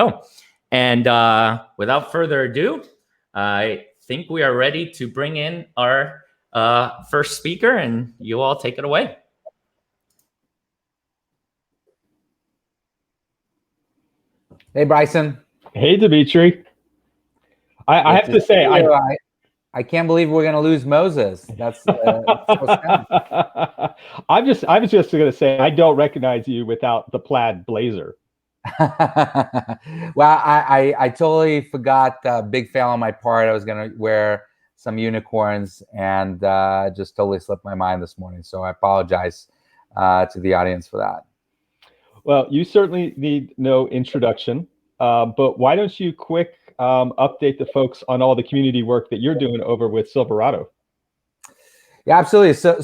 Oh, and without further ado, I think we are ready to bring in our first speaker, and you all take it away. Hey, Bryson. Hey, Dmitri. I have to say, I can't believe we're going to lose Moses. That's so sad. I was just going to say, I don't recognize you without the plaid blazer. Well, I totally forgot. Big fail on my part. I was going to wear some unicorns and just totally slipped my mind this morning. So I apologize to the audience for that. Well, you certainly need no introduction, but why don't you quick update the folks on all the community work that you're doing over with Silverado? Yeah, absolutely. So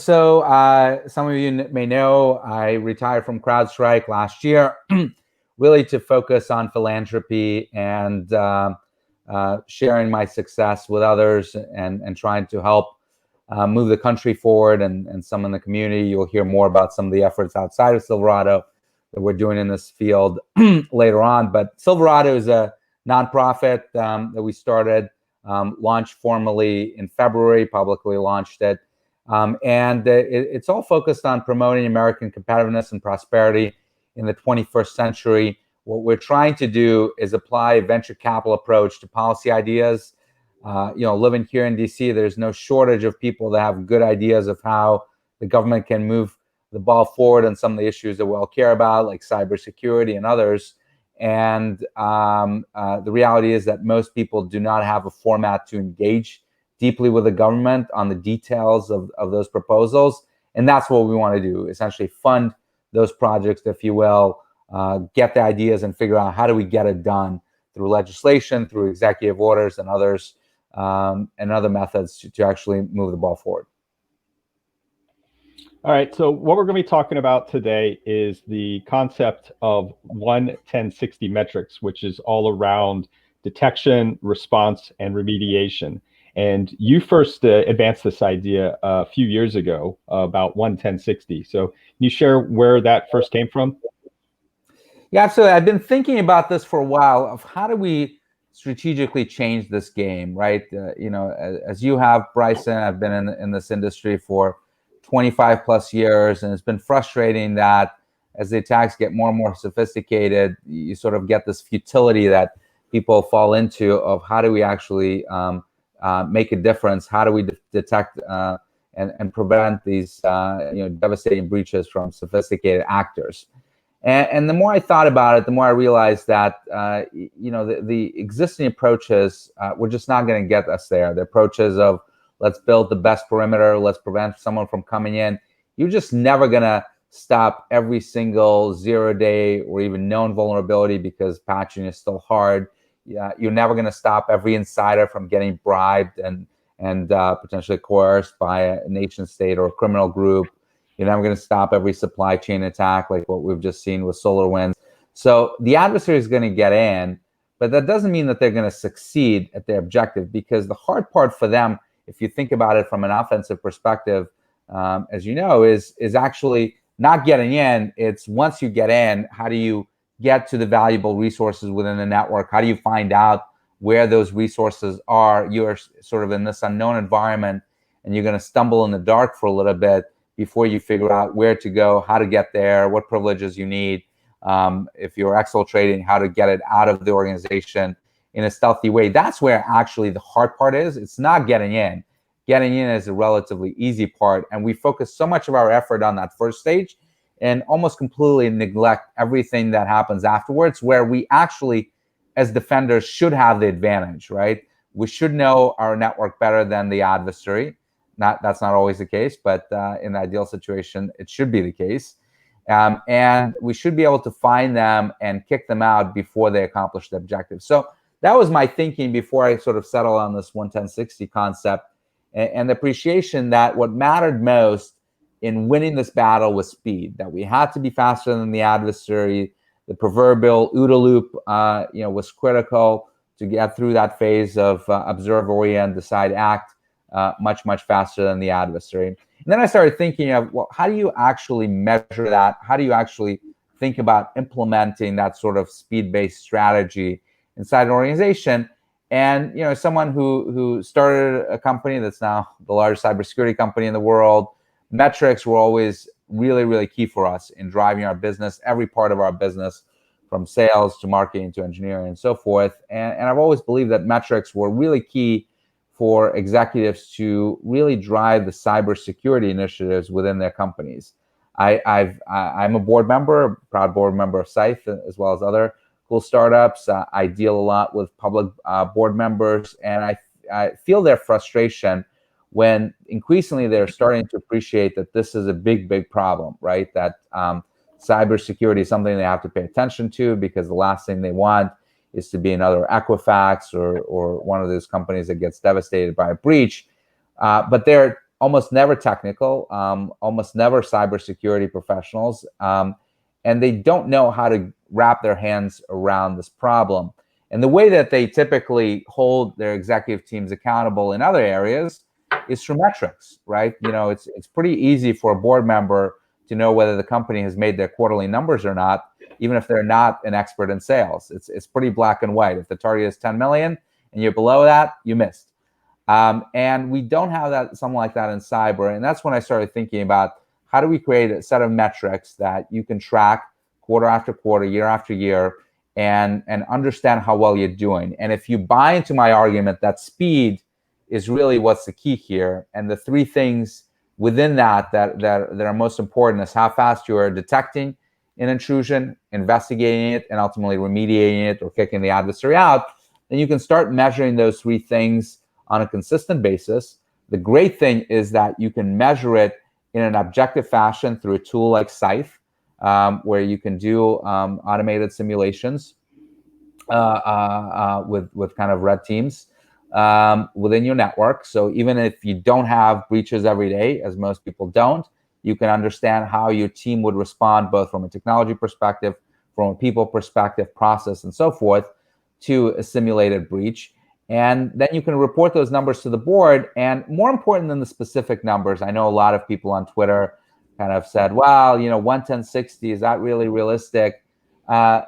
some of you may know I retired from CrowdStrike last year, really to focus on philanthropy and sharing my success with others and trying to help move the country forward and some in the community. You'll hear more about some of the efforts outside of Silverado that we're doing in this field later on. But Silverado is a nonprofit that we started, launched formally in February, publicly launched it. And it's all focused on promoting American competitiveness and prosperity in the 21st century. What we're trying to do is apply a venture capital approach to policy ideas. Living here in DC, there's no shortage of people that have good ideas of how the government can move the ball forward on some of the issues that we all care about, like cybersecurity and others. And the reality is that most people do not have a format to engage deeply with the government on the details of those proposals. And that's what we want to do, essentially fund those projects, if you will, get the ideas and figure out how do we get it done through legislation, through executive orders and others, and other methods to actually move the ball forward. All right, so what we're going to be talking about today is the concept of 1-10-60 metrics, which is all around detection, response, and remediation. And you first advanced this idea a few years ago about 1-10-60. So can you share where that first came from? Yeah, absolutely. I've been thinking about this for a while of how do we strategically change this game, right? As you have, Bryson, I've been in this industry for 25 plus years, and it's been frustrating that as the attacks get more and more sophisticated, you sort of get this futility that people fall into of how do we actually make a difference? How do we detect and prevent these devastating breaches from sophisticated actors? And the more I thought about it, the more I realized that the existing approaches were just not going to get us there. The approaches of let's build the best perimeter, let's prevent someone from coming in. You're just never going to stop every single 0-day or even known vulnerability because patching is still hard. You're never going to stop every insider from getting bribed and potentially coerced by a nation state or a criminal group. You're never going to stop every supply chain attack like what we've just seen with SolarWinds. So the adversary is going to get in, but that doesn't mean that they're going to succeed at their objective, because the hard part for them, if you think about it from an offensive perspective, as you know, is actually not getting in. It's once you get in, how do you get to the valuable resources within the network? How do you find out where those resources are? You're sort of in this unknown environment, and you're going to stumble in the dark for a little bit before you figure out where to go, how to get there, what privileges you need. If you're exfiltrating, how to get it out of the organization in a stealthy way. That's where actually the hard part is. It's not getting in. Getting in is a relatively easy part. And we focus so much of our effort on that first stage and almost completely neglect everything that happens afterwards, where we actually, as defenders, should have the advantage, right? We should know our network better than the adversary. That's not always the case, but in the ideal situation, it should be the case. And we should be able to find them and kick them out before they accomplish the objective. So that was my thinking before I sort of settled on this 1-10-60 concept, and the appreciation that what mattered most in winning this battle was speed, that we had to be faster than the adversary. The proverbial OODA loop was critical to get through that phase of observe, orient, decide, act much, much faster than the adversary. And then I started thinking of, well, how do you actually measure that? How do you actually think about implementing that sort of speed-based strategy inside an organization. And someone who started a company that's now the largest cybersecurity company in the world, metrics were always really, really key for us in driving our business, every part of our business, from sales to marketing to engineering and so forth. And I've always believed that metrics were really key for executives to really drive the cybersecurity initiatives within their companies. I'm a board member, proud board member of Scythe, as well as other cool startups. I deal a lot with public board members, and I feel their frustration when increasingly they're starting to appreciate that this is a big, big problem, right? That cybersecurity is something they have to pay attention to, because the last thing they want is to be another Equifax or one of those companies that gets devastated by a breach. But they're almost never technical, almost never cybersecurity professionals, and they don't know how to wrap their hands around this problem. And the way that they typically hold their executive teams accountable in other areas is through metrics, right? It's pretty easy for a board member to know whether the company has made their quarterly numbers or not, even if they're not an expert in sales. It's pretty black and white. If the target is 10 million and you're below that, you missed. And we don't have something like that in cyber. And that's when I started thinking about, how do we create a set of metrics that you can track quarter after quarter, year after year, and understand how well you're doing. And if you buy into my argument that speed is really what's the key here, and the three things within that are most important is how fast you are detecting an intrusion, investigating it, and ultimately remediating it or kicking the adversary out, then you can start measuring those three things on a consistent basis. The great thing is that you can measure it in an objective fashion through a tool like Scythe, where you can do automated simulations with kind of red teams within your network. So even if you don't have breaches every day, as most people don't, you can understand how your team would respond, both from a technology perspective, from a people perspective, process, and so forth, to a simulated breach. And then you can report those numbers to the board. And more important than the specific numbers, I know a lot of people on Twitter kind of said, well, 11060, is that really realistic?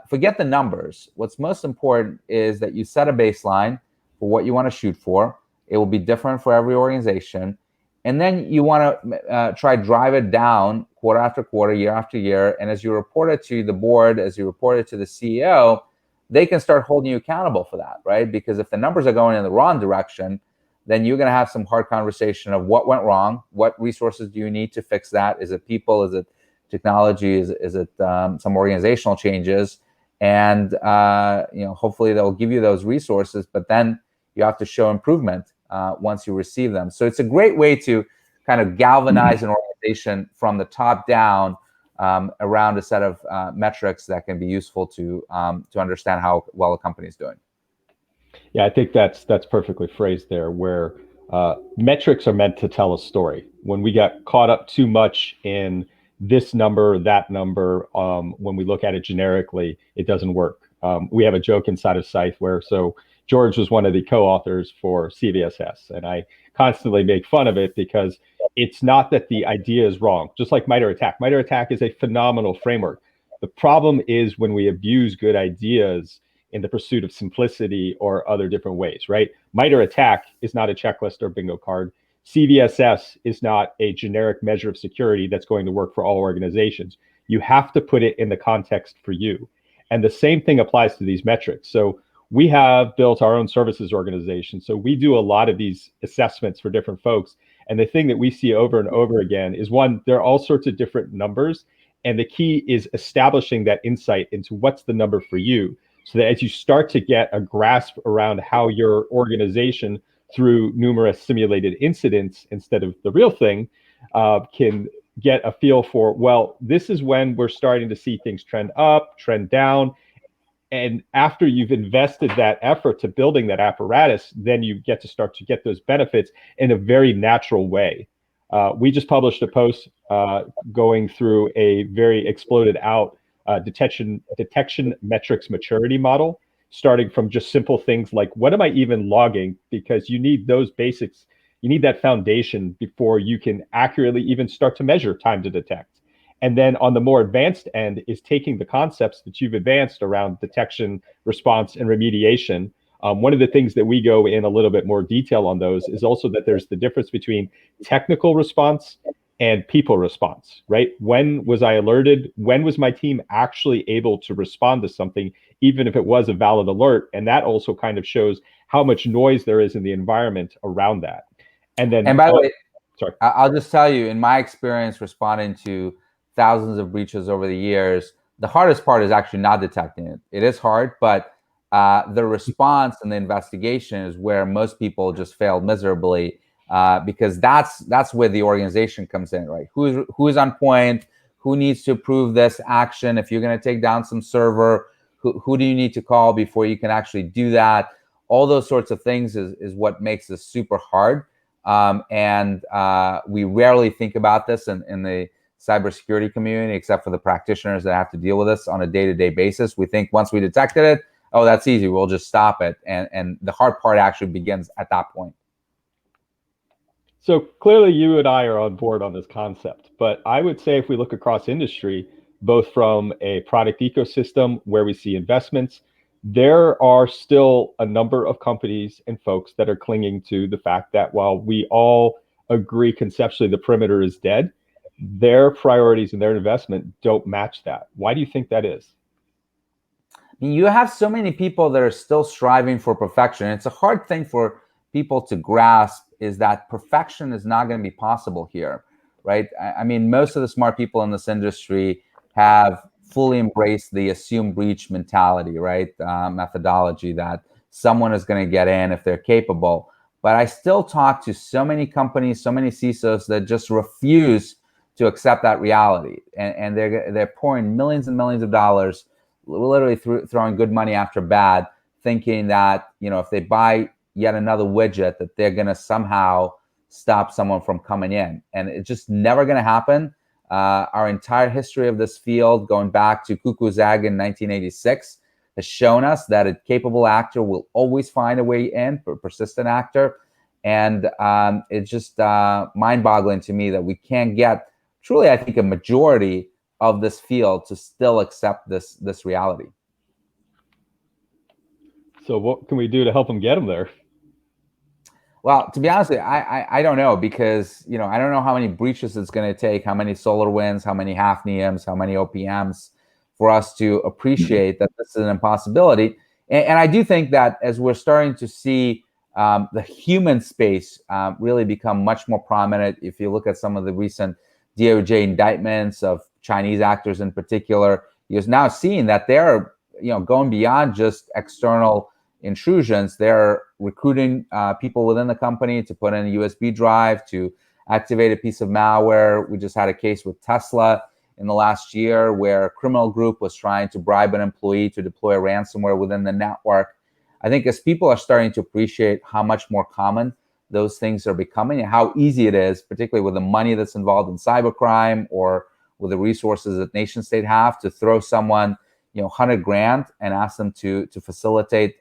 Forget the numbers. What's most important is that you set a baseline for what you want to shoot for. It will be different for every organization. And then you want to try drive it down quarter after quarter, year after year. And as you report it to the board, as you report it to the CEO, they can start holding you accountable for that, right? Because if the numbers are going in the wrong direction, then you're going to have some hard conversation of what went wrong, what resources do you need to fix that? Is it people? Is it technology? Is it some organizational changes? And hopefully they'll give you those resources, but then you have to show improvement once you receive them. So it's a great way to kind of galvanize an organization from the top down around a set of metrics that can be useful to understand how well a company is doing. Yeah, I think that's perfectly phrased there, where metrics are meant to tell a story. When we get caught up too much in this number, that number, when we look at it generically, it doesn't work. We have a joke inside of Scythe where, so George was one of the co-authors for CVSS, and I constantly make fun of it because it's not that the idea is wrong. Just like MITRE ATT&CK. MITRE ATT&CK is a phenomenal framework. The problem is when we abuse good ideas in the pursuit of simplicity or other different ways, right? MITRE ATT&CK is not a checklist or bingo card. CVSS is not a generic measure of security that's going to work for all organizations. You have to put it in the context for you. And the same thing applies to these metrics. So we have built our own services organization. So we do a lot of these assessments for different folks. And the thing that we see over and over again is, one, there are all sorts of different numbers. And the key is establishing that insight into what's the number for you, so that as you start to get a grasp around how your organization, through numerous simulated incidents instead of the real thing, can get a feel for, well, this is when we're starting to see things trend up, trend down. And after you've invested that effort to building that apparatus, then you get to start to get those benefits in a very natural way. We just published a post going through a very exploded out detection metrics maturity model, starting from just simple things like, what am I even logging? Because you need those basics, you need that foundation before you can accurately even start to measure time to detect. And then on the more advanced end is taking the concepts that you've advanced around detection, response, and remediation. One of the things that we go in a little bit more detail on those is also that there's the difference between technical response and people response, right? When was I alerted? When was my team actually able to respond to something, even if it was a valid alert? And that also kind of shows how much noise there is in the environment around that. And then, and by the way, sorry, I'll just tell you, in my experience responding to thousands of breaches over the years, the hardest part is actually not detecting it. It is hard, but the response and the investigation is where most people just fail miserably, because that's where the organization comes in, right? Who's on point? Who needs to approve this action? If you're going to take down some server, who do you need to call before you can actually do that? All those sorts of things is what makes this super hard. And we rarely think about this in the cybersecurity community, except for the practitioners that have to deal with this on a day-to-day basis. We think once we detected it, oh, that's easy, we'll just stop it. And the hard part actually begins at that point. So clearly you and I are on board on this concept, but I would say if we look across industry, both from a product ecosystem where we see investments, there are still a number of companies and folks that are clinging to the fact that while we all agree conceptually the perimeter is dead, their priorities and their investment don't match that. Why do you think that is? You have so many people that are still striving for perfection. It's a hard thing for people to grasp, is that perfection is not going to be possible here, right? I mean, most of the smart people in this industry have fully embraced the assume breach mentality, right? Methodology that someone is going to get in if they're capable. But I still talk to so many companies, so many CISOs that just refuse to accept that reality, and they're pouring millions and millions of dollars, literally throwing good money after bad, thinking that, you know, if they buy yet another widget, that they're going to somehow stop someone from coming in. And it's just never going to happen. Our entire history of this field, going back to Kuku-Zag in 1986, has shown us that a capable actor will always find a way in, a persistent actor. And it's just mind-boggling to me that we can't get, truly, I think, a majority of this field to still accept this reality. So what can we do to help them get them there? Well, to be honest with you, I don't know, because, you know, I don't know how many breaches it's going to take, how many SolarWinds, how many Hafniums, how many OPMs for us to appreciate that this is an impossibility. And I do think that as we're starting to see the human space really become much more prominent, if you look at some of the recent DOJ indictments of Chinese actors in particular, you're now seeing that they're, you know, going beyond just external intrusions. They're recruiting people within the company to put in a USB drive, to activate a piece of malware. We just had a case with Tesla in the last year where a criminal group was trying to bribe an employee to deploy a ransomware within the network. I think as people are starting to appreciate how much more common those things are becoming and how easy it is, particularly with the money that's involved in cybercrime or with the resources that nation state have, to throw someone, you know, 100 grand and ask them to facilitate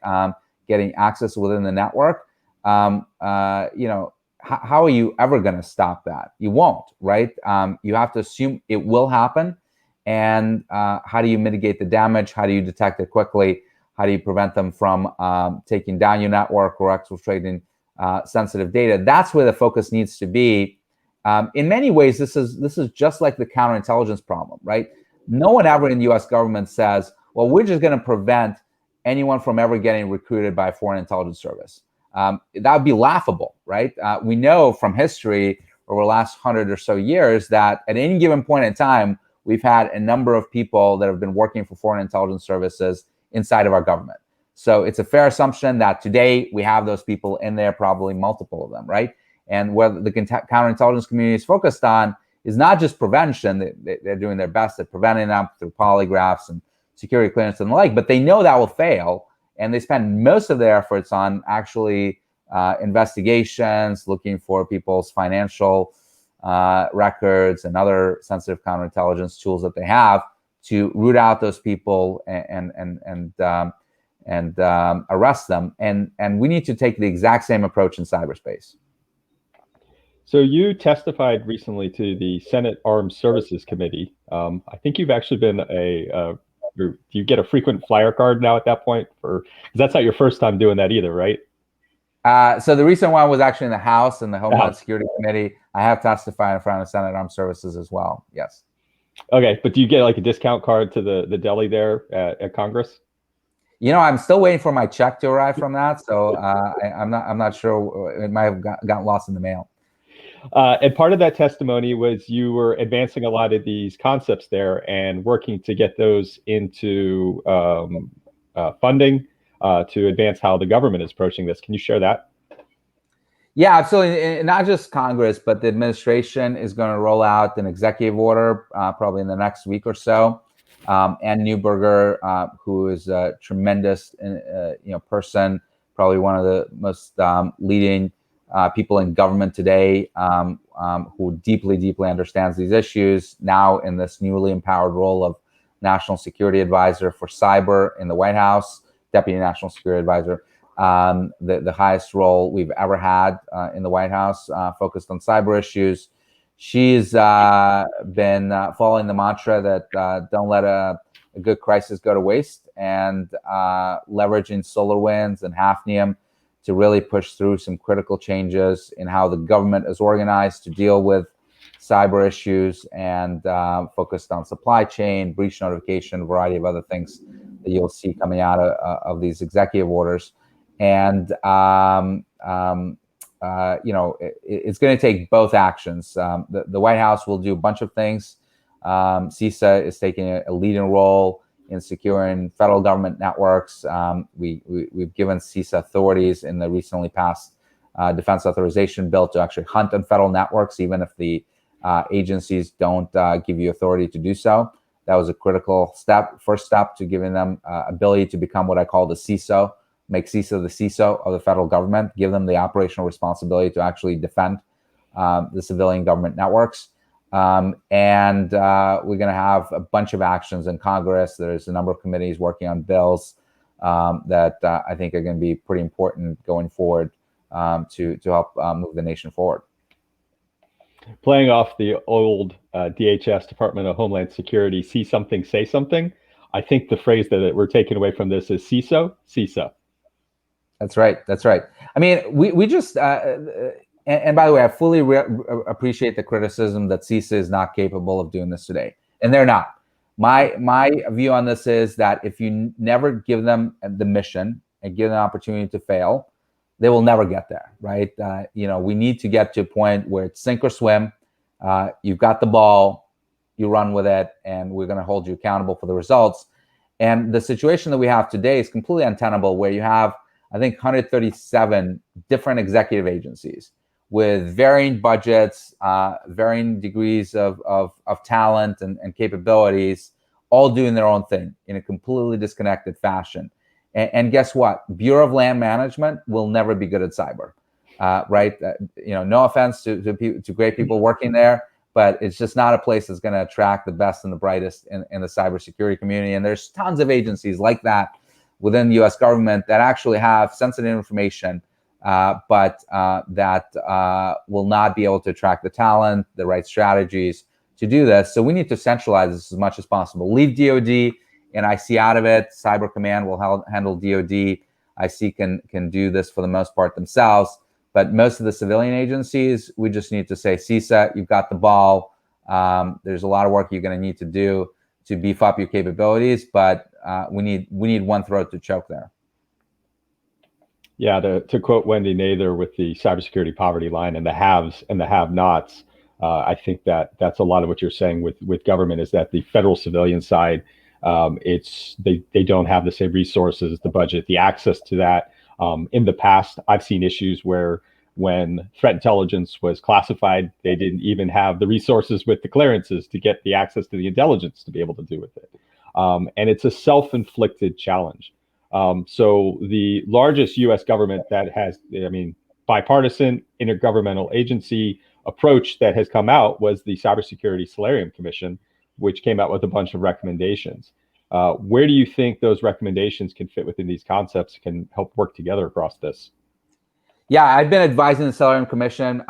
getting access within the network. You know, how are you ever going to stop that? You won't, right? You have to assume it will happen. And how do you mitigate the damage? How do you detect it quickly? How do you prevent them from taking down your network or exfiltrating sensitive data? That's where the focus needs to be. In many ways, this is just like the counterintelligence problem, right? No one ever in the U.S. government says, well, we're just going to prevent anyone from ever getting recruited by a foreign intelligence service. That would be laughable, right? We know from history over the last 100 or so years that at any given point in time, we've had a number of people that have been working for foreign intelligence services inside of our government. So it's a fair assumption that today we have those people in there, probably multiple of them, right? And what the counterintelligence community is focused on is not just prevention. They're doing their best at preventing them through polygraphs and security clearance and the like, but they know that will fail. And they spend most of their efforts on actually investigations, looking for people's financial records and other sensitive counterintelligence tools that they have to root out those people and arrest them. And we need to take the exact same approach in cyberspace. So you testified recently to the Senate Armed Services Committee. I think you've actually been do you get a frequent flyer card now at that point? Because that's not your first time doing that either, right? So the recent one was actually in the House and the Homeland House. Security Committee. I have testified in front of the Senate Armed Services as well. Yes. Okay, but do you get like a discount card to the deli there at Congress? You know, I'm still waiting for my check to arrive from that, so I'm not sure. It might have gotten lost in the mail. And part of that testimony was you were advancing a lot of these concepts there and working to get those into funding to advance how the government is approaching this. Can you share that? Yeah, absolutely. And not just Congress, but the administration is going to roll out an executive order probably in the next week or so. And Neuberger, who is a tremendous person, probably one of the most leading people in government today, who deeply understands these issues, now in this newly empowered role of National Security Advisor for Cyber in the White House, Deputy National Security Advisor. The highest role we've ever had in the White House, focused on cyber issues. She's been following the mantra that don't let a good crisis go to waste, and leveraging SolarWinds and Hafnium to really push through some critical changes in how the government is organized to deal with cyber issues, and focused on supply chain, breach notification, a variety of other things that you'll see coming out of these executive orders. And it's going to take both actions. The White House will do a bunch of things. CISA is taking a leading role in securing federal government networks. We've given CISA authorities in the recently passed defense authorization bill to actually hunt on federal networks, even if the agencies don't give you authority to do so. That was a critical first step to giving them ability to become what I call the CISO. Make CISA the CISO of the federal government, give them the operational responsibility to actually defend the civilian government networks. And we're going to have a bunch of actions in Congress. There's a number of committees working on bills that I think are going to be pretty important going forward to help move the nation forward. Playing off the old DHS, Department of Homeland Security, see something, say something. I think the phrase that we're taking away from this is CISO, CISA. That's right. I mean, we just, and by the way, I fully appreciate the criticism that CISA is not capable of doing this today, and they're not. My view on this is that if you never give them the mission and give them an opportunity to fail, they will never get there, right? We need to get to a point where it's sink or swim. You've got the ball, you run with it, and we're going to hold you accountable for the results. And the situation that we have today is completely untenable, where you have, I think, 137 different executive agencies with varying budgets, varying degrees of talent and capabilities, all doing their own thing in a completely disconnected fashion. And guess what? Bureau of Land Management will never be good at cyber, right? No offense to great people working there, but it's just not a place that's going to attract the best and the brightest in the cybersecurity community. And there's tons of agencies like that within the U.S. government that actually have sensitive information, but that will not be able to attract the talent, the right strategies to do this. So we need to centralize this as much as possible. Leave DoD and IC out of it. Cyber Command will handle DoD. IC can do this for the most part themselves. But most of the civilian agencies, we just need to say, CISA, you've got the ball. There's a lot of work you're going to need to do to beef up your capabilities, but we need one throat to choke there. Yeah, to quote Wendy Nather with the cybersecurity poverty line and the haves and the have-nots, I think that's a lot of what you're saying with government, is that the federal civilian side, they don't have the same resources, the budget, the access to that. In the past, I've seen issues where when threat intelligence was classified, they didn't even have the resources with the clearances to get the access to the intelligence to be able to do with it. And it's a self-inflicted challenge. So the largest U.S. government that has, bipartisan intergovernmental agency approach that has come out was the Cybersecurity Solarium Commission, which came out with a bunch of recommendations. Where do you think those recommendations can fit within these concepts, can help work together across this? Yeah, I've been advising the Salarium Commission.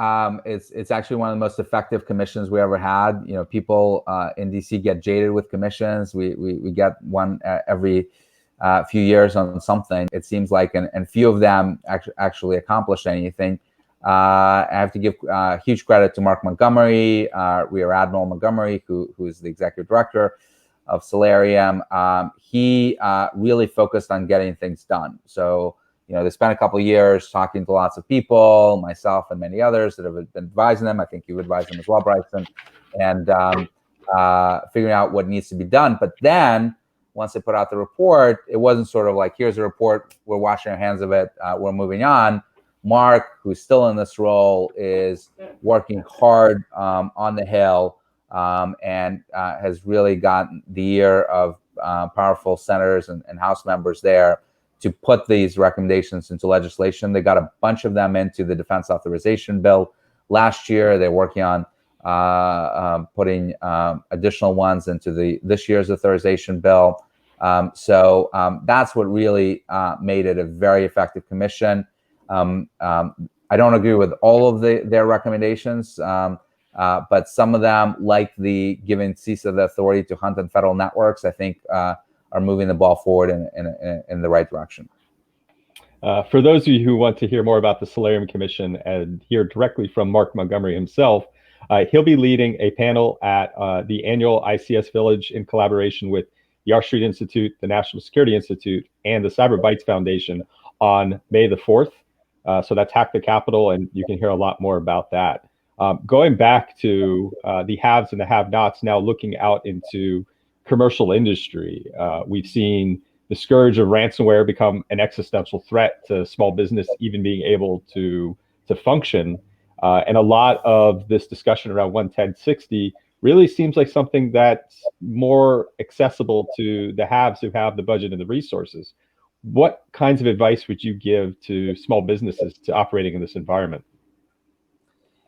It's actually one of the most effective commissions we ever had. You know, people in DC get jaded with commissions. We get one every few years on something, it seems like, and few of them actually accomplish anything. I have to give huge credit to Mark Montgomery, Rear Admiral Montgomery, who is the executive director of Salarium. He really focused on getting things done. So, you know, they spent a couple of years talking to lots of people, myself and many others that have been advising them. I think you advised them as well, Bryson, and figuring out what needs to be done. But then once they put out the report, it wasn't sort of like, here's a report, we're washing our hands of it, we're moving on. Mark, who's still in this role, is working hard on the Hill and has really gotten the ear of powerful senators and House members there to put these recommendations into legislation. They got a bunch of them into the Defense Authorization Bill last year. They're working on putting additional ones into this year's authorization bill. So that's what really made it a very effective commission. I don't agree with all of their recommendations, but some of them, like the giving CISA the authority to hunt on federal networks, I think are moving the ball forward in the right direction. For those of you who want to hear more about the Salarium Commission and hear directly from Mark Montgomery himself, he'll be leading a panel at the annual ICS Village in collaboration with the R Street Institute, the National Security Institute, and the Cyber Bytes Foundation on May the 4th. So that's Hack the Capitol, and you can hear a lot more about that. Going back to the haves and the have-nots, now looking out into commercial industry, we've seen the scourge of ransomware become an existential threat to small business even being able to function. And a lot of this discussion around 11060 really seems like something that's more accessible to the haves who have the budget and the resources. What kinds of advice would you give to small businesses to operating in this environment?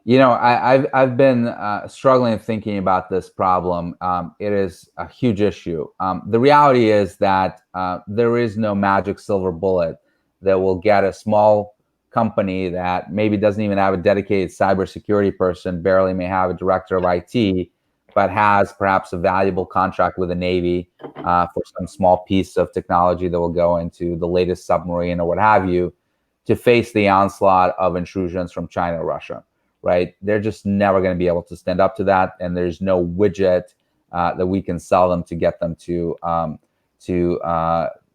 You know, I've been struggling thinking about this problem. It is a huge issue. The reality is that there is no magic silver bullet that will get a small company that maybe doesn't even have a dedicated cybersecurity person, barely may have a director of IT, but has perhaps a valuable contract with the Navy for some small piece of technology that will go into the latest submarine or what have you, to face the onslaught of intrusions from China or Russia. Right? They're just never going to be able to stand up to that, and there's no widget that we can sell them to get them to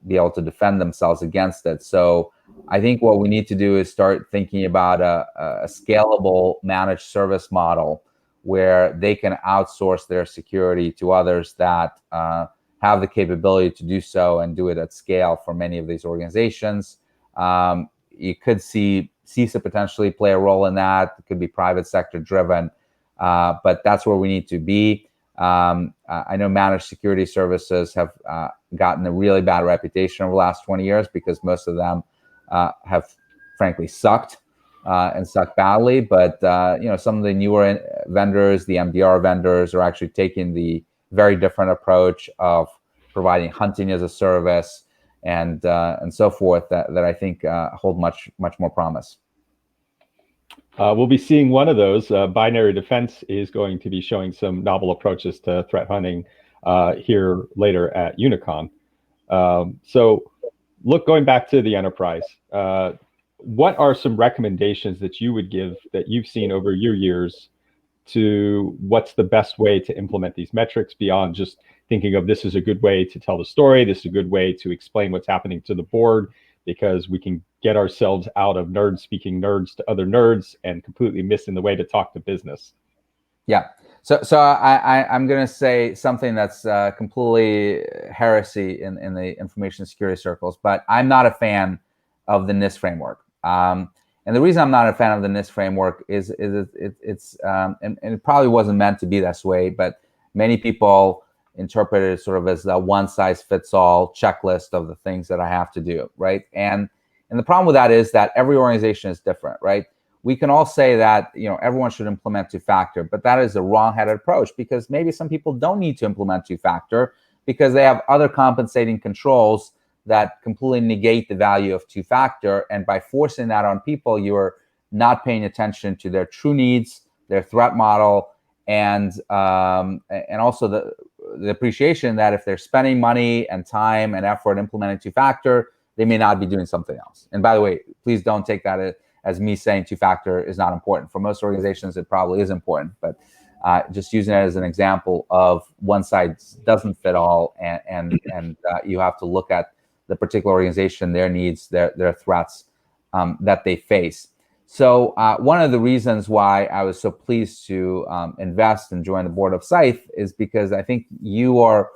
be able to defend themselves against it. So I think what we need to do is start thinking about a scalable managed service model where they can outsource their security to others that have the capability to do so and do it at scale for many of these organizations. You could see CISA potentially play a role in that. It could be private sector driven, but that's where we need to be. I know managed security services have gotten a really bad reputation over the last 20 years because most of them have frankly sucked and sucked badly. But you know, some of the newer vendors, the MDR vendors, are actually taking the very different approach of providing hunting as a service and so forth that I think hold much more promise. We'll be seeing one of those. Binary Defense is going to be showing some novel approaches to threat hunting here later at Unicon. So look, going back to the enterprise, what are some recommendations that you would give that you've seen over your years to what's the best way to implement these metrics beyond just thinking of this is a good way to tell the story, this is a good way to explain what's happening to the board, because we can get ourselves out of nerds speaking nerds to other nerds and completely missing the way to talk to business. Yeah. So I'm going to say something that's completely heresy in the information security circles, but I'm not a fan of the NIST framework. And the reason I'm not a fan of the NIST framework is it's and it probably wasn't meant to be this way, but many people interpret it sort of as the one-size-fits-all checklist of the things that I have to do, right? And the problem with that is that every organization is different, right? We can all say that, you know, everyone should implement two-factor, but that is a wrong-headed approach, because maybe some people don't need to implement two-factor because they have other compensating controls that completely negate the value of two-factor. And by forcing that on people, you're not paying attention to their true needs, their threat model, and also the appreciation that if they're spending money and time and effort implementing two-factor, they may not be doing something else. And by the way, please don't take that as me saying two-factor is not important. For most organizations, it probably is important, but just using it as an example of one size doesn't fit all, and you have to look at the particular organization, their needs, their threats that they face. So one of the reasons why I was so pleased to invest and join the board of Scythe is because I think you are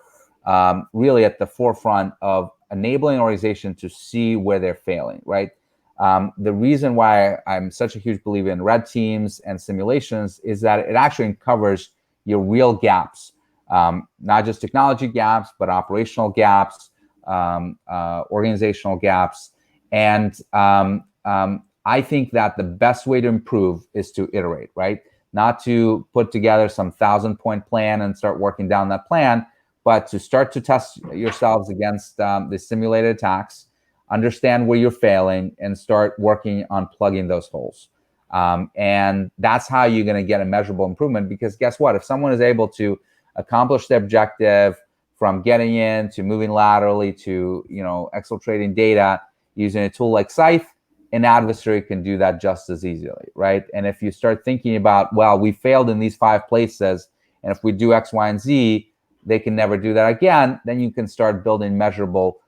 really at the forefront of enabling organizations to see where they're failing, right? The reason why I'm such a huge believer in red teams and simulations is that it actually uncovers your real gaps, not just technology gaps, but operational gaps, organizational gaps. And I think that the best way to improve is to iterate, right? Not to put together some 1,000-point plan and start working down that plan, but to start to test yourselves against the simulated attacks, understand where you're failing, and start working on plugging those holes. And that's how you're going to get a measurable improvement, because guess what? If someone is able to accomplish their objective from getting in to moving laterally to exfiltrating data using a tool like Scythe, an adversary can do that just as easily, right? And if you start thinking about, well, we failed in these 5 places, and if we do X, Y, and Z, they can never do that again, then you can start building measurable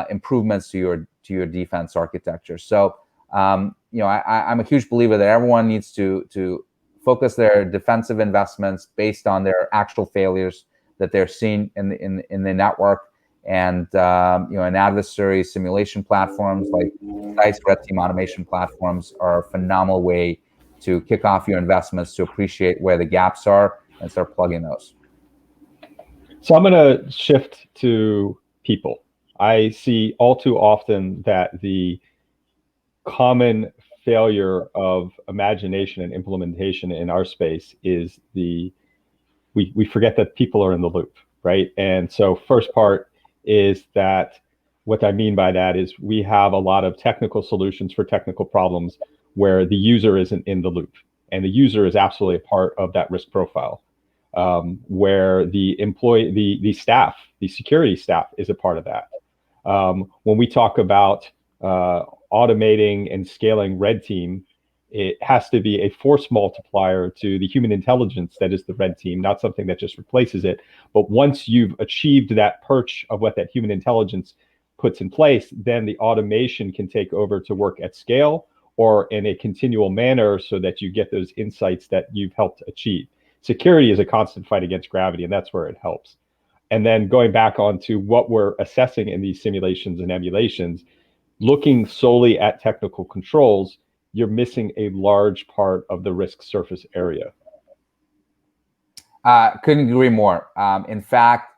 improvements to your defense architecture. So, I'm a huge believer that everyone needs to focus their defensive investments based on their actual failures that they're seeing in the network. And an adversary simulation platforms like Scythe red team automation platforms are a phenomenal way to kick off your investments, to appreciate where the gaps are and start plugging those. So I'm going to shift to people. I see all too often that the common failure of imagination and implementation in our space is we forget that people are in the loop, right? And so first part is that what I mean by that is we have a lot of technical solutions for technical problems where the user isn't in the loop, and the user is absolutely a part of that risk profile, where the employee, the staff, the security staff is a part of that. When we talk about automating and scaling red team, it has to be a force multiplier to the human intelligence that is the red team, not something that just replaces it. But once you've achieved that perch of what that human intelligence puts in place, then the automation can take over to work at scale or in a continual manner so that you get those insights that you've helped achieve. Security is a constant fight against gravity, and that's where it helps. And then going back onto what we're assessing in these simulations and emulations, looking solely at technical controls, you're missing a large part of the risk surface area. Couldn't agree more. In fact,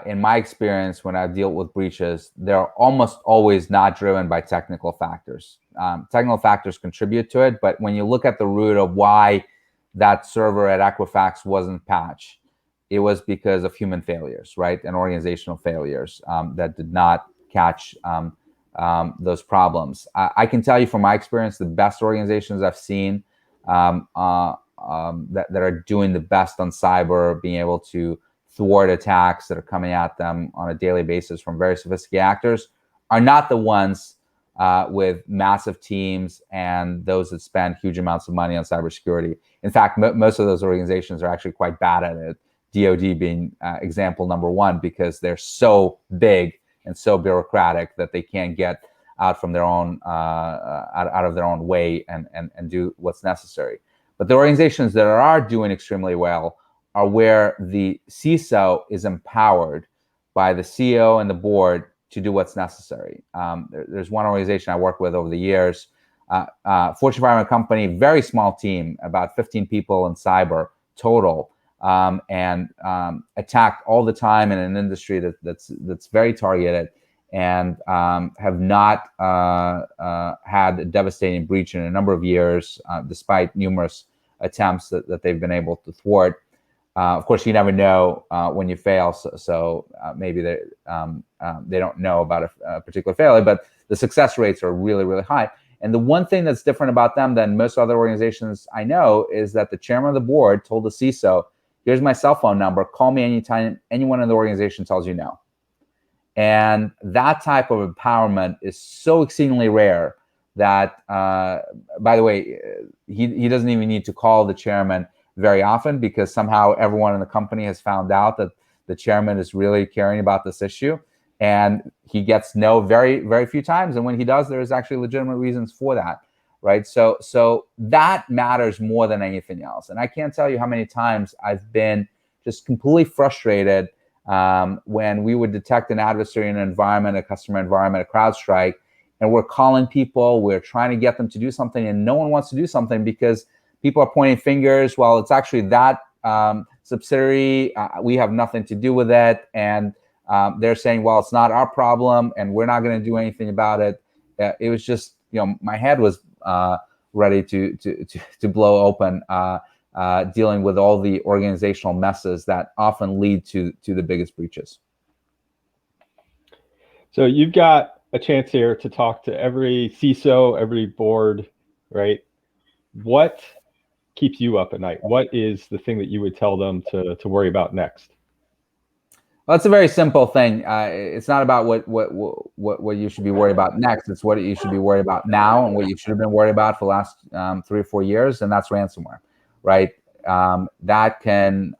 in my experience, when I deal with breaches, they're almost always not driven by technical factors. Technical factors contribute to it, but when you look at the root of why that server at Equifax wasn't patched, it was because of human failures, right? And organizational failures that did not catch those problems. I can tell you from my experience, the best organizations I've seen that are doing the best on cyber, being able to thwart attacks that are coming at them on a daily basis from very sophisticated actors, are not the ones with massive teams and those that spend huge amounts of money on cybersecurity. In fact, most of those organizations are actually quite bad at it. DoD being example number one, because they're so big and so bureaucratic that they can't get out from their own out of their own way and do what's necessary. But the organizations that are doing extremely well are where the CISO is empowered by the CEO and the board to do what's necessary. There's one organization I worked with over the years, Fortune 500 company, very small team, about 15 people in cyber total, and attacked all the time in an industry that's very targeted, and have not had a devastating breach in a number of years, despite numerous attempts that they've been able to thwart. Of course, you never know when you fail, so maybe they don't know about a particular failure, but the success rates are really, really high. And the one thing that's different about them than most other organizations I know is that the chairman of the board told the CISO, here's my cell phone number, call me anytime anyone in the organization tells you no. And that type of empowerment is so exceedingly rare that, by the way, he doesn't even need to call the chairman very often, because somehow everyone in the company has found out that the chairman is really caring about this issue. And he gets no very, very few times. And when he does, there's actually legitimate reasons for that, right? So that matters more than anything else. And I can't tell you how many times I've been just completely frustrated when we would detect an adversary in an environment, a customer environment, a CrowdStrike, and we're calling people, we're trying to get them to do something, and no one wants to do something because people are pointing fingers. Well, it's actually that subsidiary. We have nothing to do with it. And they're saying, well, it's not our problem and we're not going to do anything about it. It was just, my head was ready to blow open, dealing with all the organizational messes that often lead to the biggest breaches. So you've got a chance here to talk to every CISO, every board, right? What keeps you up at night? What is the thing that you would tell them to worry about next? Well, it's a very simple thing. It's not about what you should be worried about next. It's what you should be worried about now and what you should have been worried about for the last 3 or 4 years, and that's ransomware, right? That can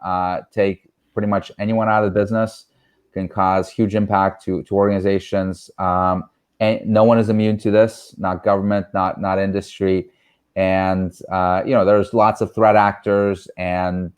take pretty much anyone out of the business, can cause huge impact to organizations. And no one is immune to this, not government, not industry. And there's lots of threat actors and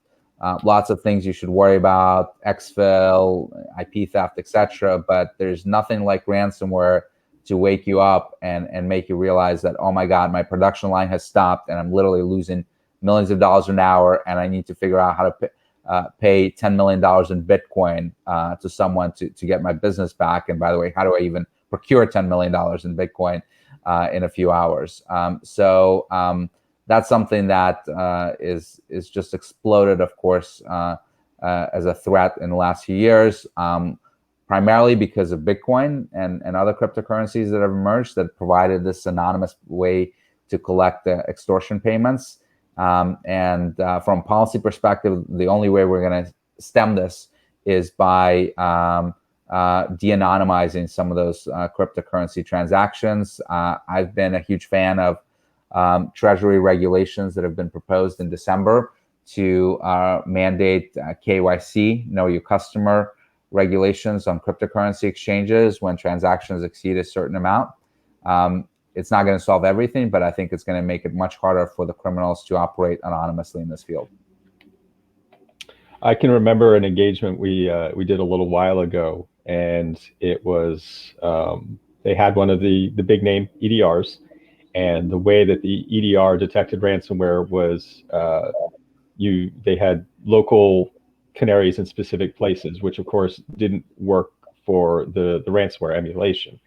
lots of things you should worry about, exfil, IP theft, etc. But there's nothing like ransomware to wake you up and make you realize that, oh my God, my production line has stopped and I'm literally losing millions of dollars an hour, and I need to figure out how to pay $10 million in Bitcoin to someone to get my business back. And by the way, how do I even procure $10 million in Bitcoin in a few hours? So that's something that is just exploded, of course, as a threat in the last few years, primarily because of Bitcoin and other cryptocurrencies that have emerged that provided this anonymous way to collect the extortion payments. And from a policy perspective, the only way we're going to stem this is by de-anonymizing some of those cryptocurrency transactions. I've been a huge fan of Treasury regulations that have been proposed in December to mandate KYC, know your customer regulations on cryptocurrency exchanges when transactions exceed a certain amount. It's not going to solve everything, but I think it's going to make it much harder for the criminals to operate anonymously in this field. I can remember an engagement we did a little while ago, and it was they had one of the big name EDRs, and the way that the EDR detected ransomware was they had local canaries in specific places, which of course didn't work for the ransomware emulation.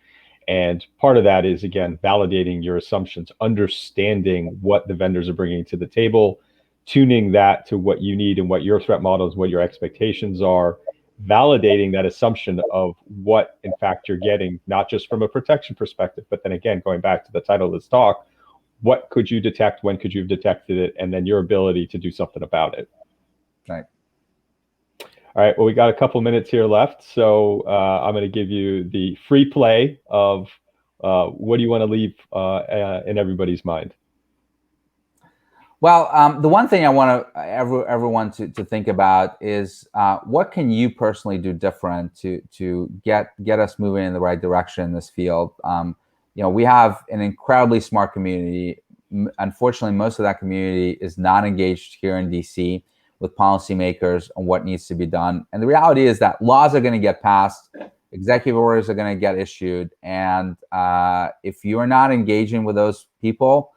And part of that is, again, validating your assumptions, understanding what the vendors are bringing to the table, tuning that to what you need and what your threat models, what your expectations are, validating that assumption of what, in fact, you're getting, not just from a protection perspective, but then again, going back to the title of this talk, what could you detect, when could you have detected it, and then your ability to do something about it. Right. All right, well, we got a couple minutes here left, so I'm going to give you the free play of what do you want to leave in everybody's mind? Well, the one thing I want everyone to think about is what can you personally do different to get us moving in the right direction in this field. We have an incredibly smart community. Unfortunately, most of that community is not engaged here in DC with policymakers on what needs to be done. And the reality is that laws are going to get passed, executive orders are going to get issued, and if you're not engaging with those people,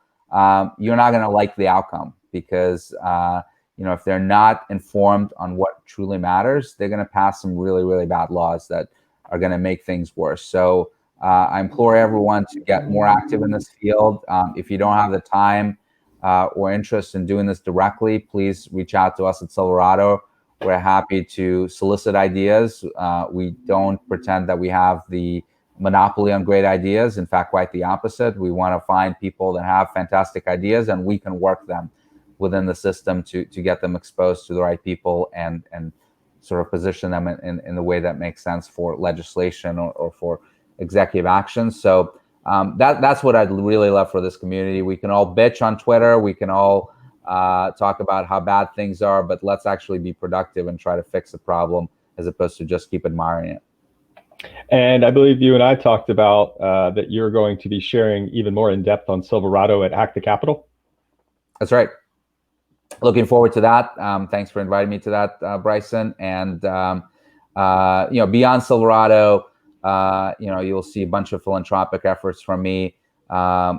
you're not going to like the outcome, because if they're not informed on what truly matters, they're going to pass some really, really bad laws that are going to make things worse. So I implore everyone to get more active in this field. If you don't have the time or interest in doing this directly, please reach out to us at Silverado. We're happy to solicit ideas. We don't pretend that we have the monopoly on great ideas. In fact, quite the opposite. We want to find people that have fantastic ideas, and we can work them within the system to get them exposed to the right people and sort of position them in the way that makes sense for legislation or for executive action. So that's what I'd really love for this community. We can all bitch on Twitter. We can all talk about how bad things are, but let's actually be productive and try to fix the problem as opposed to just keep admiring it. And I believe you and I talked about that you're going to be sharing even more in depth on Silverado at Hack the Capitol. That's right. Looking forward to that. Thanks for inviting me to that, Bryson. And beyond Silverado, you'll see a bunch of philanthropic efforts from me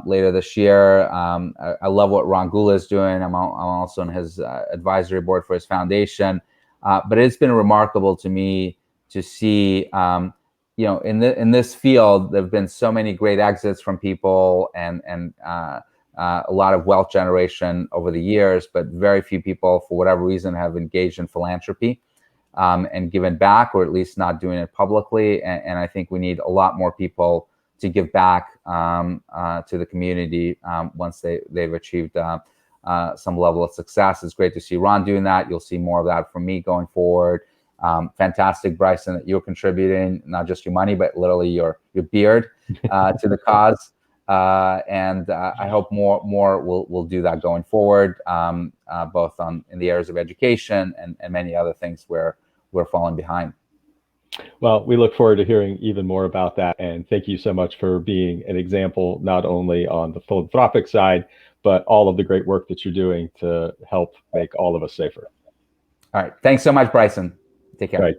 later this year. I love what Ron Gula is doing. I'm also on his advisory board for his foundation. But it's been remarkable to me to see, in this field, there have been so many great exits from people and a lot of wealth generation over the years, but very few people, for whatever reason, have engaged in philanthropy and given back, or at least not doing it publicly. And I think we need a lot more people to give back to the community once they've achieved some level of success. It's great to see Ron doing that. You'll see more of that from me going forward. Fantastic, Bryson, that you're contributing not just your money, but literally your beard to the cause. And I hope more will do that going forward, both in the areas of education and many other things where we're falling behind. Well, we look forward to hearing even more about that. And thank you so much for being an example, not only on the philanthropic side, but all of the great work that you're doing to help make all of us safer. All right. Thanks so much, Bryson. Take care. Right.